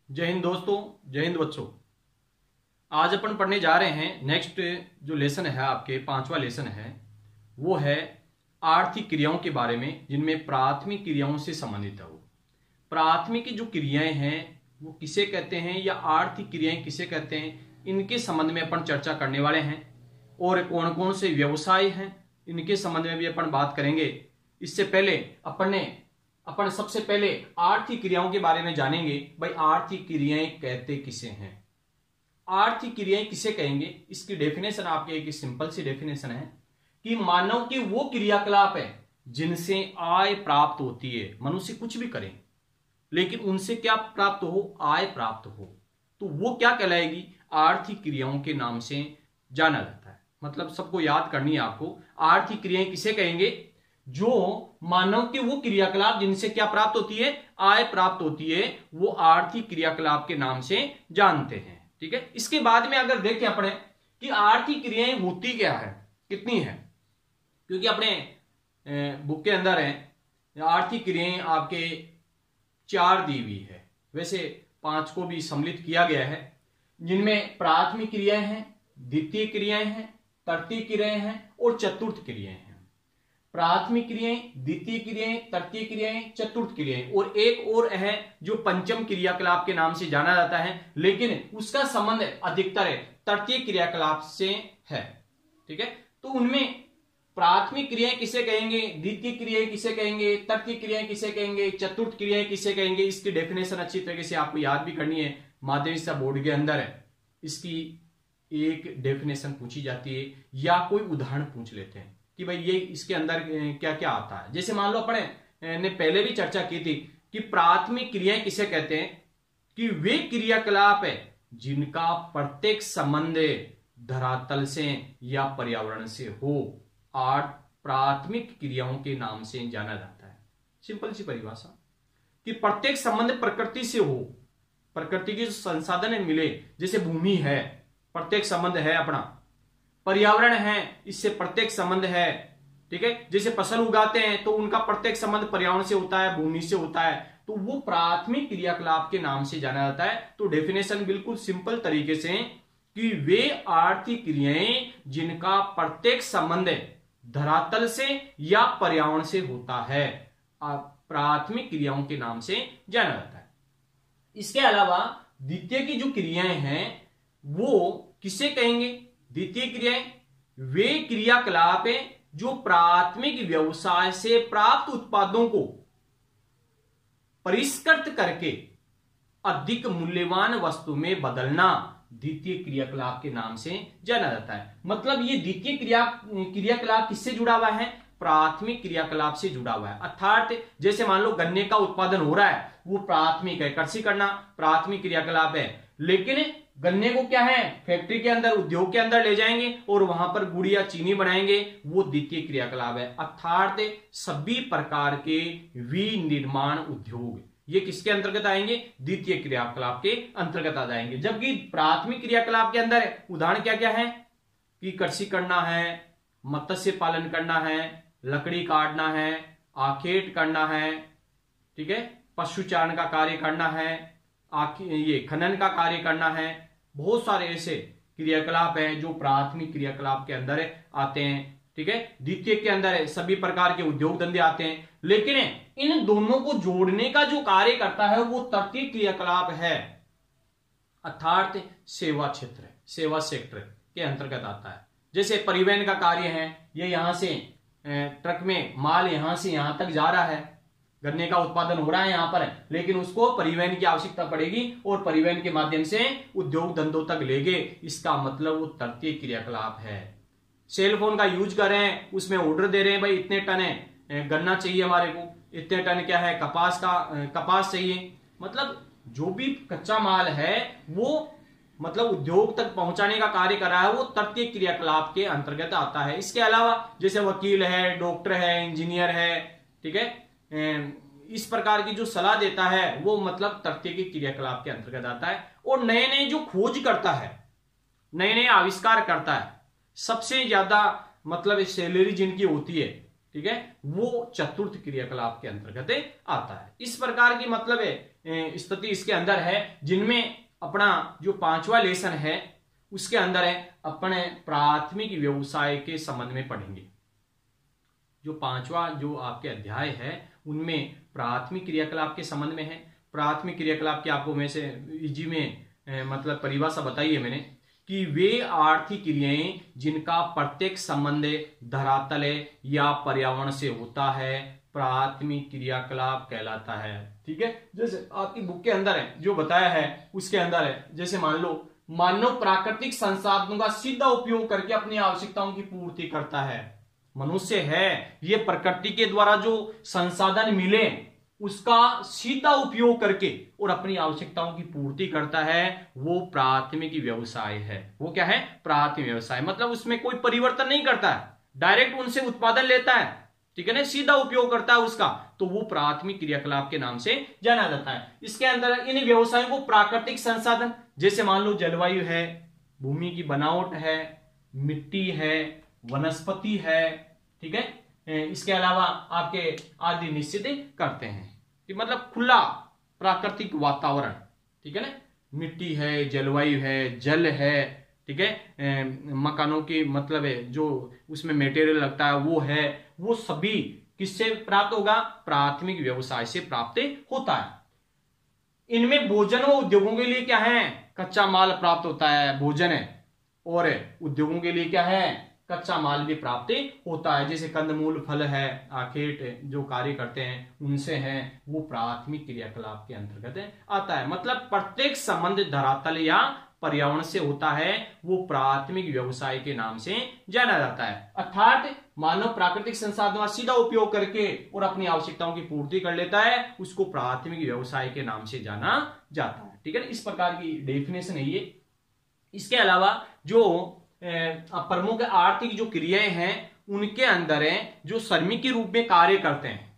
जय हिंद दोस्तों, जय हिंद बच्चों। आज अपन पढ़ने जा रहे हैं नेक्स्ट जो लेसन है, आपके पांचवा लेसन है, वो है आर्थिक क्रियाओं के बारे में, जिनमें प्राथमिक क्रियाओं से संबंधित है। वो प्राथमिक जो क्रियाएं हैं वो किसे कहते हैं या आर्थिक क्रियाएं किसे कहते हैं, इनके संबंध में अपन चर्चा करने वाले हैं। और कौन कौन से व्यवसाय हैं इनके संबंध में भी अपन बात करेंगे। इससे पहले अपन सबसे पहले आर्थिक क्रियाओं के बारे में जानेंगे। भाई आर्थिक क्रियाएं कहते किसे हैं, आर्थिक क्रियाएं किसे कहेंगे, इसकी डेफिनेशन आपके एक सिंपल सी डेफिनेशन है कि मानव के वो क्रियाकलाप है जिनसे आय प्राप्त होती है। मनुष्य कुछ भी करें लेकिन उनसे क्या प्राप्त हो, आय प्राप्त हो, तो वो क्या कहलाएगी, आर्थिक क्रियाओं के नाम से जाना जाता है। मतलब सबको याद करनी है आपको, आर्थिक क्रियाएं किसे कहेंगे, जो मानव के वो क्रियाकलाप जिनसे क्या प्राप्त होती है, आय प्राप्त होती है, वो आर्थिक क्रियाकलाप के नाम से जानते हैं। ठीक है। इसके बाद में अगर देखें अपने कि आर्थिक क्रियाएं होती क्या है, कितनी है, क्योंकि अपने बुक के अंदर है आर्थिक क्रियाएं आपके 4 दी हुई है, वैसे 5 को भी सम्मिलित किया गया है, जिनमें प्राथमिक क्रियाएं हैं, द्वितीय क्रियाएं हैं, तृतीय क्रियाएं हैं और चतुर्थ क्रियाएं हैं। प्राथमिक क्रियाएं, द्वितीय क्रियाएं, तृतीय क्रियाएं, चतुर्थ क्रियाएं और एक और है जो पंचम क्रियाकलाप के नाम से जाना जाता है, लेकिन उसका संबंध अधिकतर है तृतीय क्रियाकलाप से है। ठीक है। तो उनमें प्राथमिक क्रियाएं किसे कहेंगे, द्वितीय क्रियाएं किसे कहेंगे, तृतीय क्रियाएं किसे कहेंगे, चतुर्थ क्रियाएं किसे कहेंगे, इसकी डेफिनेशन अच्छी तरीके से आपको याद भी करनी है। माध्यमिक शिक्षा बोर्ड के अंदर है इसकी एक डेफिनेशन पूछी जाती है या कोई उदाहरण पूछ लेते हैं कि भाई ये इसके अंदर क्या क्या आता है। जैसे मान लो अपने ने पहले भी चर्चा की थी कि प्राथमिक क्रियाएं किसे कहते हैं, कि वे क्रियाकलाप है जिनका प्रत्येक संबंध धरातल से या पर्यावरण से हो, प्राथमिक क्रियाओं के नाम से जाना जाता है। सिंपल सी परिभाषा कि प्रत्येक संबंध प्रकृति से हो, प्रकृति के जो संसाधन मिले, जैसे भूमि है प्रत्येक संबंध है अपना, पर्यावरण है इससे प्रत्येक संबंध है। ठीक है। जैसे फसल उगाते हैं तो उनका प्रत्येक संबंध पर्यावरण से होता है, भूमि से होता है, तो वो प्राथमिक क्रियाकलाप के नाम से जाना जाता है। तो डेफिनेशन बिल्कुल सिंपल तरीके से कि वे आर्थिक क्रियाएं जिनका प्रत्येक संबंध धरातल से या पर्यावरण से होता है, प्राथमिक क्रियाओं के नाम से जाना जाता है। इसके अलावा द्वितीय की जो क्रियाएं हैं वो किसे कहेंगे, द्वितीय क्रियाएं वे क्रियाकलाप हैं जो प्राथमिक व्यवसाय से प्राप्त उत्पादों को परिष्कृत करके अधिक मूल्यवान वस्तु में बदलना द्वितीय क्रियाकलाप के नाम से जाना जाता है। मतलब ये द्वितीय क्रियाकलाप किससे जुड़ा हुआ है, प्राथमिक क्रियाकलाप से जुड़ा हुआ है। अर्थात जैसे मान लो गन्ने का उत्पादन हो रहा है, वो प्राथमिक है, कृषि करना प्राथमिक क्रियाकलाप है, लेकिन गन्ने को क्या है फैक्ट्री के अंदर, उद्योग के अंदर ले जाएंगे और वहां पर गुड़ या चीनी बनाएंगे, वो द्वितीय क्रियाकलाप है। अर्थात सभी प्रकार के विनिर्माण उद्योग ये किसके अंतर्गत आएंगे, द्वितीय क्रियाकलाप के अंतर्गत आ जाएंगे। जबकि प्राथमिक क्रियाकलाप के अंदर उदाहरण क्या क्या है कि कृषि करना है, मत्स्य पालन करना है, लकड़ी काटना है, आखेट करना है, ठीक है, पशुचारण का कार्य करना है, ये खनन का कार्य करना है। बहुत सारे ऐसे क्रियाकलाप हैं जो प्राथमिक क्रियाकलाप के अंदर आते हैं। ठीक है। द्वितीय के अंदर सभी प्रकार के उद्योग धंधे आते हैं, लेकिन इन दोनों को जोड़ने का जो कार्य करता है वो तृतीय क्रियाकलाप है, अर्थात सेवा क्षेत्र, सेवा सेक्टर के अंतर्गत आता है। जैसे परिवहन का कार्य है, ये यहां से ट्रक में माल यहां से यहां तक जा रहा है, गन्ने का उत्पादन हो रहा है यहां पर, लेकिन उसको परिवहन की आवश्यकता पड़ेगी और परिवहन के माध्यम से उद्योग धंधों तक ले गए, इसका मतलब वो तृतीय क्रियाकलाप है। सेल फोन का यूज कर रहे हैं, उसमें ऑर्डर दे रहे हैं, भाई इतने टन है गन्ना चाहिए हमारे को, इतने टन क्या है कपास चाहिए। मतलब जो भी कच्चा माल है वो मतलब उद्योग तक पहुंचाने का कार्य कर रहा है, वो तृतीय क्रियाकलाप के अंतर्गत आता है। इसके अलावा जैसे वकील है, डॉक्टर है, इंजीनियर है, ठीक है, इस प्रकार की जो सलाह देता है वो मतलब तृतीय के क्रियाकलाप के अंतर्गत आता है। और नए नए जो खोज करता है, नए नए आविष्कार करता है, सबसे ज्यादा मतलब सैलरी जिनकी होती है ठीक है, वो चतुर्थ क्रियाकलाप के अंतर्गत आता है। इस प्रकार की मतलब स्थिति इसके अंदर है, जिनमें अपना जो पांचवा लेसन है उसके अंदर है अपने प्राथमिक व्यवसाय के संबंध में पढ़ेंगे। जो पांचवा जो आपके अध्याय है उनमें प्राथमिक क्रियाकलाप के संबंध में है। प्राथमिक क्रियाकलाप की आपको में से इजी में मतलब परिभाषा बताई है मैंने कि वे आर्थिक क्रियाएं जिनका प्रत्येक संबंध धरातल या पर्यावरण से होता है प्राथमिक क्रियाकलाप कहलाता है। ठीक है, जैसे आपकी बुक के अंदर है जो बताया है उसके अंदर है, जैसे मान लो मानव प्राकृतिक संसाधनों का सीधा उपयोग करके अपनी आवश्यकताओं की पूर्ति करता है। मनुष्य है ये प्रकृति के द्वारा जो संसाधन मिले उसका सीधा उपयोग करके और अपनी आवश्यकताओं की पूर्ति करता है, वो प्राथमिक व्यवसाय है। वो क्या है? प्राथमिक व्यवसाय। मतलब उसमें कोई परिवर्तन नहीं करता है, डायरेक्ट उनसे उत्पादन लेता है, ठीक है ना, सीधा उपयोग करता है उसका, तो वो प्राथमिक क्रियाकलाप के नाम से जाना जाता है। इसके अंदर इन व्यवसायों को प्राकृतिक संसाधन जैसे मान लो जलवायु है, भूमि की बनावट है, मिट्टी है, वनस्पति है, ठीक है, इसके अलावा आपके आदि निश्चित करते हैं कि मतलब खुला प्राकृतिक वातावरण, ठीक है ना, मिट्टी है, जलवायु है, जल है, ठीक है, मकानों की मतलब है जो उसमें मटेरियल लगता है वो है, वो सभी किससे प्राप्त होगा? प्राथमिक व्यवसाय से प्राप्त होता है। इनमें भोजन व उद्योगों के लिए क्या है? कच्चा माल प्राप्त होता है, भोजन है, और उद्योगों के लिए क्या है? कच्चा माल भी प्राप्त होता है, जैसे कंदमूल, फल है, आखेट जो कार्य करते हैं उनसे है, वो प्राथमिक क्रियाकलाप के अंतर्गत आता है। मतलब प्रत्येक संबंध धरातल या पर्यावरण से होता है, वो प्राथमिक व्यवसाय के नाम से जाना जाता है। अर्थात मानव प्राकृतिक संसाधनों का सीधा उपयोग करके और अपनी आवश्यकताओं की पूर्ति कर लेता है, उसको प्राथमिक व्यवसाय के नाम से जाना जाता है। ठीक है, इस प्रकार की डेफिनेशन है ये। इसके अलावा जो प्रमुख आर्थिक जो क्रियाएं हैं उनके अंदर है जो श्रमिक के रूप में कार्य करते हैं,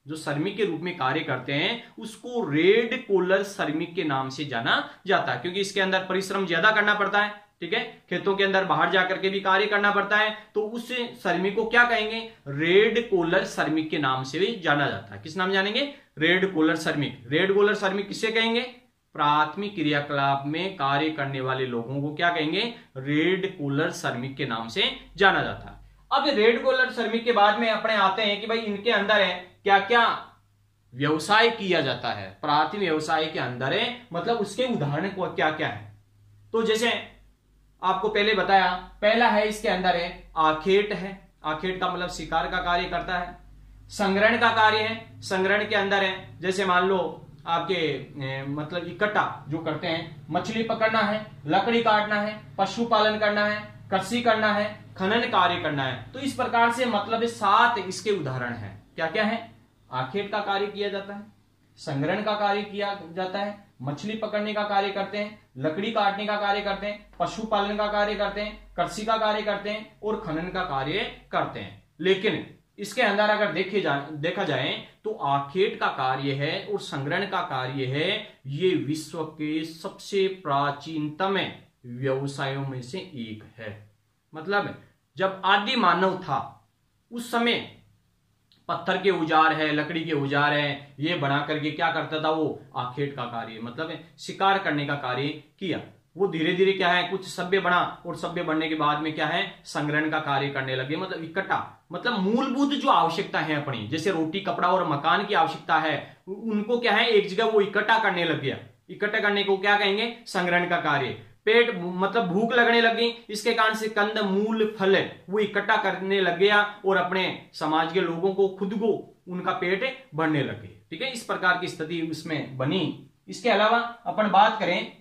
जो श्रमिक के रूप में कार्य करते हैं उसको रेड कॉलर श्रमिक के नाम से जाना जाता है, क्योंकि इसके अंदर परिश्रम ज्यादा करना पड़ता है। ठीक है, खेतों के अंदर बाहर जाकर के भी कार्य करना पड़ता है, तो उस श्रमिक को क्या कहेंगे? रेड कॉलर श्रमिक के नाम से भी जाना जाता है। किस नाम जानेंगे? रेड कॉलर श्रमिक। रेड कॉलर श्रमिक किसे कहेंगे? प्राथमिक क्रियाकलाप में कार्य करने वाले लोगों को क्या कहेंगे? रेड कॉलर श्रमिक के नाम से जाना जाता है। अब रेड कॉलर श्रमिक के बाद में अपने आते हैं कि भाई इनके अंदर है क्या क्या व्यवसाय किया जाता है। प्राथमिक व्यवसाय के अंदर है मतलब उसके उदाहरण को क्या क्या है, तो जैसे आपको पहले बताया, पहला है इसके अंदर है आखेट है। आखेट का मतलब शिकार का कार्य करता है। संग्रहण का कार्य है। संग्रहण के अंदर है जैसे मान लो आपके मतलब इकट्ठा जो करते हैं, मछली पकड़ना है, लकड़ी काटना है, पशुपालन करना है, कृषि करना है, खनन कार्य करना है। तो इस प्रकार से मतलब 7 इसके उदाहरण हैं। क्या क्या है? आखेट का कार्य किया जाता है, संग्रहण का कार्य किया जाता है, मछली पकड़ने का कार्य करते हैं, लकड़ी काटने का कार्य करते हैं, पशुपालन का कार्य करते हैं, कृषि का कार्य करते हैं और खनन का कार्य करते हैं। लेकिन इसके अंदर अगर देखा जाए तो आखेट का कार्य है और संग्रहण का कार्य है, ये विश्व के सबसे प्राचीनतम व्यवसायों में से एक है। मतलब जब आदि मानव था उस समय पत्थर के औजार है, लकड़ी के औजार है, ये बना करके क्या करता था? वो आखेट का कार्य मतलब शिकार करने का कार्य किया। वो धीरे धीरे क्या है कुछ सभ्य बना और सभ्य बनने के बाद में क्या है संग्रहण का कार्य करने लगे। मतलब इकट्ठा मतलब मूलभूत जो आवश्यकता है अपनी, जैसे रोटी, कपड़ा और मकान की आवश्यकता है, उनको क्या है एक जगह वो इकट्ठा करने लग गया। इकट्ठा करने को क्या कहेंगे? संग्रहण का कार्य। पेट मतलब भूख लगने लगी, इसके कारण से कंद मूल फल वो इकट्ठा करने लग गया और अपने समाज के लोगों को खुद को उनका पेट भरने लगे। ठीक है, इस प्रकार की स्थिति उसमें बनी। इसके अलावा अपन बात करें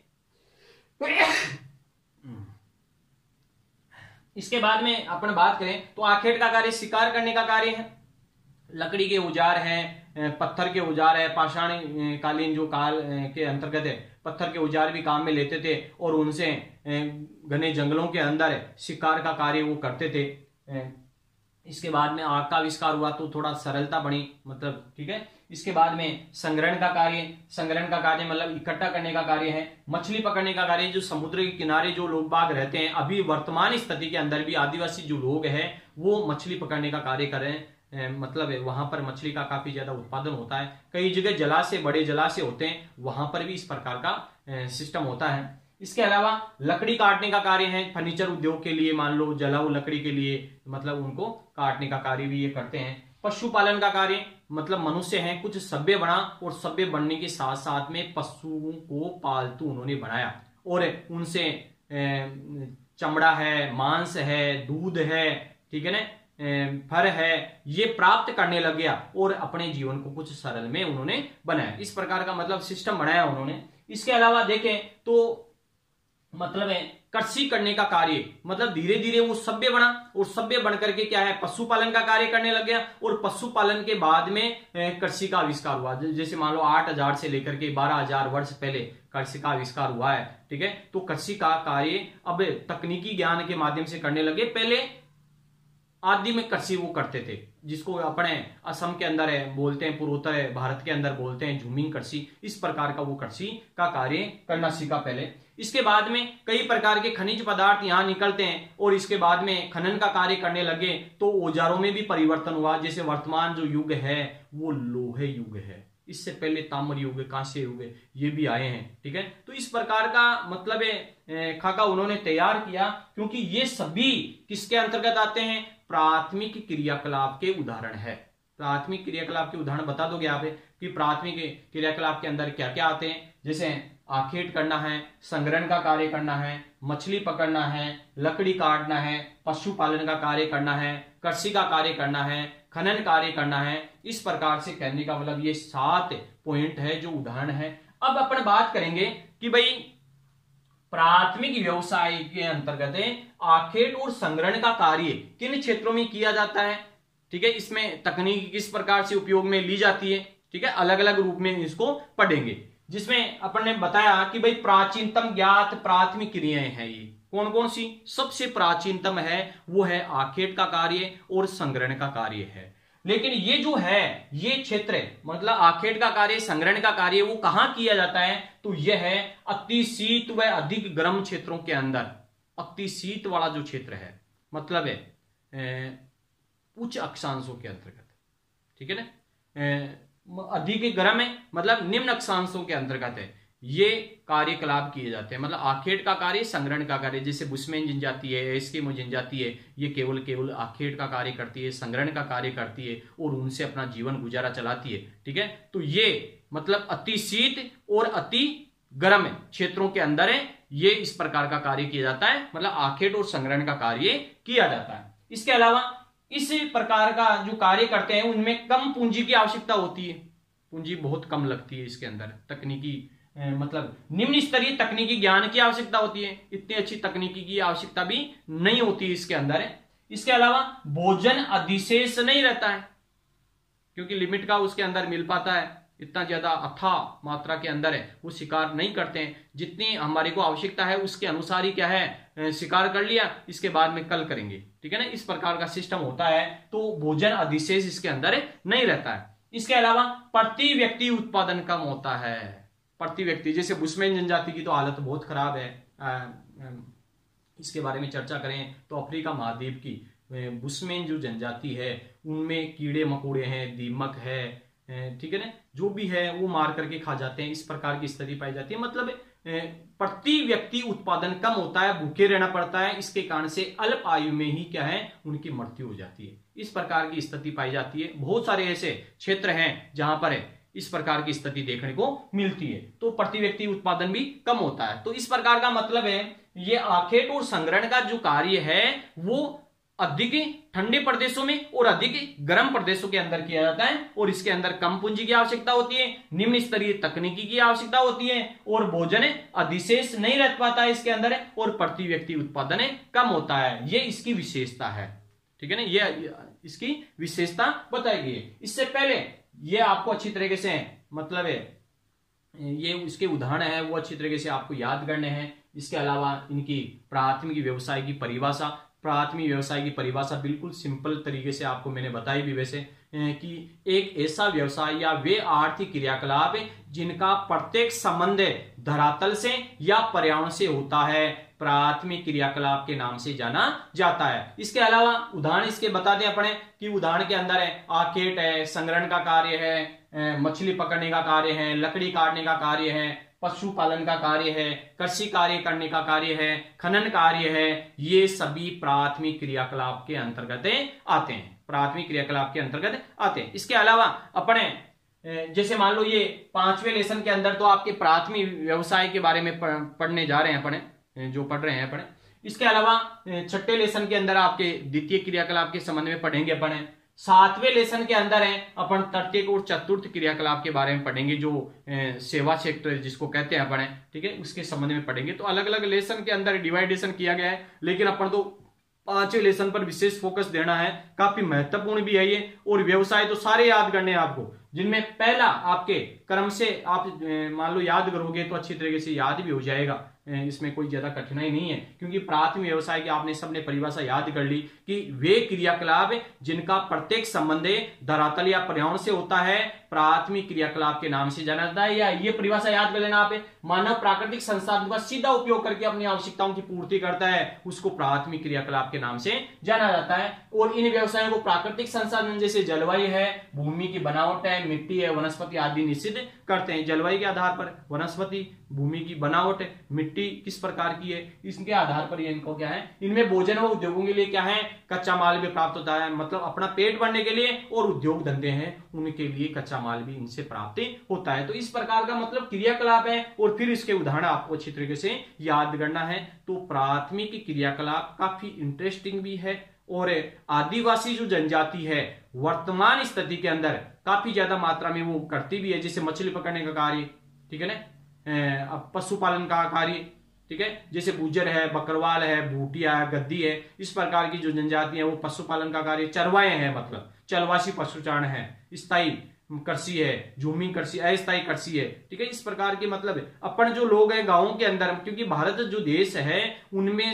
इसके बाद में अपन बात करें तो आखेट का कार्य शिकार करने का कार्य है। लकड़ी के औजार हैं, पत्थर के औजार है, पाषाण कालीन जो काल के अंतर्गत है, पत्थर के औजार भी काम में लेते थे और उनसे घने जंगलों के अंदर शिकार का कार्य वो करते थे। इसके बाद में आग का आविष्कार हुआ तो थोड़ा सरलता बढ़ी, मतलब ठीक है। इसके बाद में संग्रहण का कार्य मतलब इकट्ठा करने का कार्य है। मछली पकड़ने का कार्य, जो समुद्र के किनारे जो लोग बाग रहते हैं, अभी वर्तमान स्थिति के अंदर भी आदिवासी जो लोग हैं वो मछली पकड़ने का कार्य कर रहे हैं। मतलब है वहां पर मछली का काफी ज्यादा उत्पादन होता है। कई जगह जलाशय, बड़े जलाशय होते हैं, वहां पर भी इस प्रकार का सिस्टम होता है। इसके अलावा लकड़ी काटने का कार्य है, फर्नीचर उद्योग के लिए मान लो जलाऊ लकड़ी के लिए मतलब उनको काटने का कार्य भी ये करते हैं। पशुपालन का कार्य मतलब मनुष्य हैं कुछ सभ्य बना और सभ्य बनने के साथ साथ में पशुओं को पालतू उन्होंने बनाया और उनसे चमड़ा है, मांस है, दूध है, ठीक है ना, फर है, ये प्राप्त करने लग गया और अपने जीवन को कुछ सरल में उन्होंने बनाया। इस प्रकार का मतलब सिस्टम बनाया उन्होंने। इसके अलावा देखें तो मतलब है कृषि करने का कार्य, मतलब धीरे धीरे वो सभ्य बना और सभ्य बन करके क्या है पशुपालन का कार्य करने लग गया और पशुपालन के बाद में कृषि का आविष्कार हुआ। जैसे मान लो 8000 से लेकर के 12000 वर्ष पहले कृषि का आविष्कार हुआ है, ठीक है। तो कृषि का कार्य अब तकनीकी ज्ञान के माध्यम से करने लगे। पहले आदि में कृषि वो करते थे, जिसको अपने असम के अंदर है बोलते हैं, पूर्वोत्तर भारत के अंदर बोलते हैं झूमिंग कृषि। इस प्रकार का वो कृषि का कार्य करना सीखा पहले। इसके बाद में कई प्रकार के खनिज पदार्थ यहाँ निकलते हैं और इसके बाद में खनन का कार्य करने लगे तो औजारों में भी परिवर्तन हुआ। जैसे वर्तमान जो युग है वो लोहे युग है, इससे पहले ताम्र युग, कांस्य युग ये भी आए हैं, ठीक है। तो इस प्रकार का मतलब खाका उन्होंने तैयार किया, क्योंकि ये सभी किसके अंतर्गत आते हैं, प्राथमिक क्रियाकलाप के उदाहरण है। प्राथमिक क्रियाकलाप के उदाहरण बता दोगे आप कि प्राथमिक क्रियाकलाप के अंदर क्या क्या आते हैं। जैसे आखेट करना है, संग्रहण का कार्य करना है, मछली पकड़ना है, लकड़ी काटना है, पशुपालन का कार्य करना है, कृषि का कार्य करना है, खनन कार्य करना है। इस प्रकार से कहने का मतलब ये 7 पॉइंट है जो उदाहरण है। अब अपन बात करेंगे कि भाई प्राथमिक व्यवसाय के अंतर्गत आखेट और संग्रहण का कार्य किन क्षेत्रों में किया जाता है, ठीक है। इसमें तकनीक किस प्रकार से उपयोग में ली जाती है, ठीक है। अलग अलग रूप में इसको पढ़ेंगे, जिसमें अपन ने बताया कि भाई प्राचीनतम ज्ञात प्राथमिक क्रियाएं हैं ये कौन कौन सी। सबसे प्राचीनतम है वो है आखेट का कार्य और संग्रहण का कार्य है। लेकिन ये जो है ये क्षेत्र मतलब आखेट का कार्य, संग्रहण का कार्य वो कहां किया जाता है, तो यह है अति शीत व अधिक गर्म क्षेत्रों के अंदर। अति शीत वाला जो क्षेत्र है मतलब है उच्च अक्षांशों के अंतर्गत, ठीक है ना। अधिक गर्म है मतलब निम्न अक्षांशों के अंतर्गत है ये कार्यकलाप किए जाते हैं। मतलब आखेट का कार्य, संग्रहण का कार्य, जैसे बुशमैन जनजाति है, एस्किमो जनजाति है, ये केवल आखेट का कार्य करती है, संग्रहण का कार्य करती है और उनसे अपना जीवन गुजारा चलाती है, ठीक है। तो ये मतलब अति शीत और अति गर्म क्षेत्रों के अंदर है ये इस प्रकार का कार्य किया जाता है, मतलब आखेट और संग्रहण का कार्य किया जाता है। इसके अलावा इस प्रकार का जो कार्य करते हैं उनमें कम पूंजी की आवश्यकता होती है, पूंजी बहुत कम लगती है इसके अंदर। तकनीकी मतलब निम्न स्तरीय तकनीकी ज्ञान की आवश्यकता होती है, इतनी अच्छी तकनीकी की आवश्यकता भी नहीं होती इसके अंदर। इसके अलावा भोजन अधिशेष नहीं रहता है, क्योंकि लिमिट का उसके अंदर मिल पाता है, इतना ज्यादा अथाह मात्रा के अंदर है वो शिकार नहीं करते हैं। जितनी हमारे को आवश्यकता है उसके अनुसार ही क्या है शिकार कर लिया, इसके बाद में कल करेंगे, ठीक है ना। इस प्रकार का सिस्टम होता है, तो भोजन अधिशेष इसके अंदर नहीं रहता है। इसके अलावा प्रति व्यक्ति उत्पादन कम होता है। प्रति व्यक्ति जैसे बुशमैन जनजाति की तो हालत बहुत खराब है, इसके बारे में चर्चा करें तो अफ्रीका महाद्वीप की बुशमैन जो जनजाति है उनमें कीड़े मकोड़े हैं, दीमक है, ठीक है ना, जो भी है वो मार करके खा जाते हैं। इस प्रकार की स्थिति पाई जाती है। मतलब प्रति व्यक्ति उत्पादन कम होता है, भूखे रहना पड़ता है, इसके कारण से अल्प आयु में ही क्या है उनकी मृत्यु हो जाती है। इस प्रकार की स्थिति पाई जाती है। बहुत सारे ऐसे क्षेत्र हैं जहां पर इस प्रकार की स्थिति देखने को मिलती है, तो प्रति व्यक्ति उत्पादन भी कम होता है। तो इस प्रकार का मतलब है ये आखेट और संग्रहण का जो कार्य है वो अधिक ठंडे प्रदेशों में और अधिक गर्म प्रदेशों के अंदर किया जाता है और इसके अंदर कम पूंजी की आवश्यकता होती है, निम्न स्तरीय तकनीकी की आवश्यकता होती है और भोजन अधिशेष नहीं रह पाता है इसके अंदर और प्रति व्यक्ति उत्पादन कम होता है। ये इसकी विशेषता है, ठीक है ना, ये इसकी विशेषता बताई गई है। इससे पहले ये आपको अच्छी तरीके से मतलब ये इसके उदाहरण है वो अच्छी तरीके से आपको याद करने हैं। इसके अलावा इनकी प्राथमिक व्यवसाय की परिभाषा, प्राथमिक व्यवसाय की परिभाषा बिल्कुल सिंपल तरीके से आपको मैंने बताई भी वैसे कि एक ऐसा व्यवसाय या वे आर्थिक क्रियाकलाप जिनका प्रत्येक संबंध धरातल से या पर्यावरण से होता है, प्राथमिक क्रियाकलाप के नाम से जाना जाता है। इसके अलावा उदाहरण इसके बता दें अपने कि उदाहरण के अंदर है आखेट है, संग्रहण का कार्य है, मछली पकड़ने का कार्य है, लकड़ी काटने का कार्य है, पशुपालन का कार्य है, कृषि कार्य करने का कार्य है, खनन कार्य है। ये सभी प्राथमिक क्रियाकलाप के अंतर्गत आते हैं, प्राथमिक क्रियाकलाप के अंतर्गत आते हैं। इसके अलावा अपने जैसे मान लो ये 5वें लेसन के अंदर तो आपके प्राथमिक व्यवसाय के बारे में पढ़ने जा रहे हैं अपने, जो पढ़ रहे हैं अपने। इसके अलावा 6ठे लेसन के अंदर आपके द्वितीय क्रियाकलाप के संबंध में पढ़ेंगे अपने। 7वें लेसन के अंदर है अपन तृतीयक और चतुर्थ क्रियाकलाप के बारे में पढ़ेंगे, जो सेवा क्षेत्र जिसको कहते हैं अपने, ठीक है, उसके संबंध में पढ़ेंगे। तो अलग अलग लेसन के अंदर डिवाइडेशन किया गया है, लेकिन अपन तो 5वें लेसन पर विशेष फोकस देना है। काफी महत्वपूर्ण भी है ये, और व्यवसाय तो सारे याद करने हैं आपको, जिनमें पहला आपके क्रम से आप मान लो याद करोगे तो अच्छी तरीके से याद भी हो जाएगा, इसमें कोई ज्यादा कठिनाई नहीं है, क्योंकि प्राथमिक व्यवसाय की आपने सबने परिभाषा याद कर ली कि वे क्रियाकलाप जिनका प्रत्येक संबंध धरातल या पर्यावरण से होता है प्राथमिक क्रियाकलाप के नाम से जाना जाता है। या ये परिभाषा याद कर लेना आप, मानव प्राकृतिक संसाधनों का सीधा उपयोग करके अपनी आवश्यकताओं की पूर्ति करता है, उसको प्राथमिक क्रियाकलाप के नाम से जाना जाता है। और इन व्यवसायों को प्राकृतिक संसाधन जैसे जलवायु है, भूमि की बनावट है, मिट्टी है, वनस्पति आदि निश्चित करते हैं। जलवायु के आधार पर वनस्पति, भूमि की बनावट, मिट्टी किस प्रकार की है, इसके आधार पर ये इनको क्या है, इनमें भोजन व उद्योगों के लिए क्या है, कच्चा माल भी प्राप्त होता है, मतलब अपना पेट भरने के लिए, और उद्योग धंधे हैं उनके लिए कच्चा माल भी इनसे प्राप्त होता है। तो इस प्रकार का मतलब क्रियाकलाप है, और फिर इसके उदाहरण आपको अच्छी तरीके से याद करना है। तो प्राथमिक क्रियाकलाप काफी इंटरेस्टिंग भी है, और आदिवासी जो जनजाति है वर्तमान स्थिति के अंदर काफी ज्यादा मात्रा में वो करती भी है, जैसे मछली पकड़ने का कार्य, ठीक है ना, पशुपालन का कार्य, ठीक है, जैसे गुजर है, बकरवाल है, भूटिया है, गद्दी है, इस प्रकार की जो जनजाति है वो पशुपालन का कार्य, चरवाए हैं मतलब चलवासी पशुचारण है, स्थायी कृषि है, झूमी कृषि, अस्थायी कृषि है, ठीक है। इस प्रकार के मतलब अपन जो लोग हैं गांवों के अंदर, क्योंकि भारत जो देश है उनमें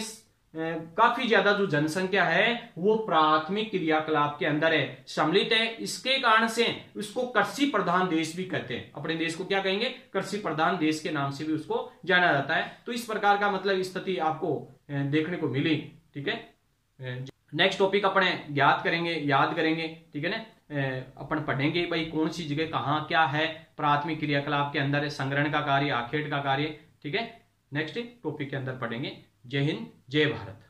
काफी ज्यादा जो जनसंख्या है वो प्राथमिक क्रियाकलाप के अंदर है, सम्मिलित है। इसके कारण से उसको कृषि प्रधान देश भी कहते हैं। अपने देश को क्या कहेंगे, कृषि प्रधान देश के नाम से भी उसको जाना जाता है। तो इस प्रकार का मतलब स्थिति आपको देखने को मिली, ठीक है। नेक्स्ट टॉपिक अपने याद करेंगे, ठीक है ना, अपन पढ़ेंगे भाई कौन सी जगह कहाँ क्या है प्राथमिक क्रियाकलाप के अंदर, संग्रहण का कार्य, आखेट का कार्य, ठीक है। नेक्स्ट टॉपिक के अंदर पढ़ेंगे। जय हिंद, जय भारत।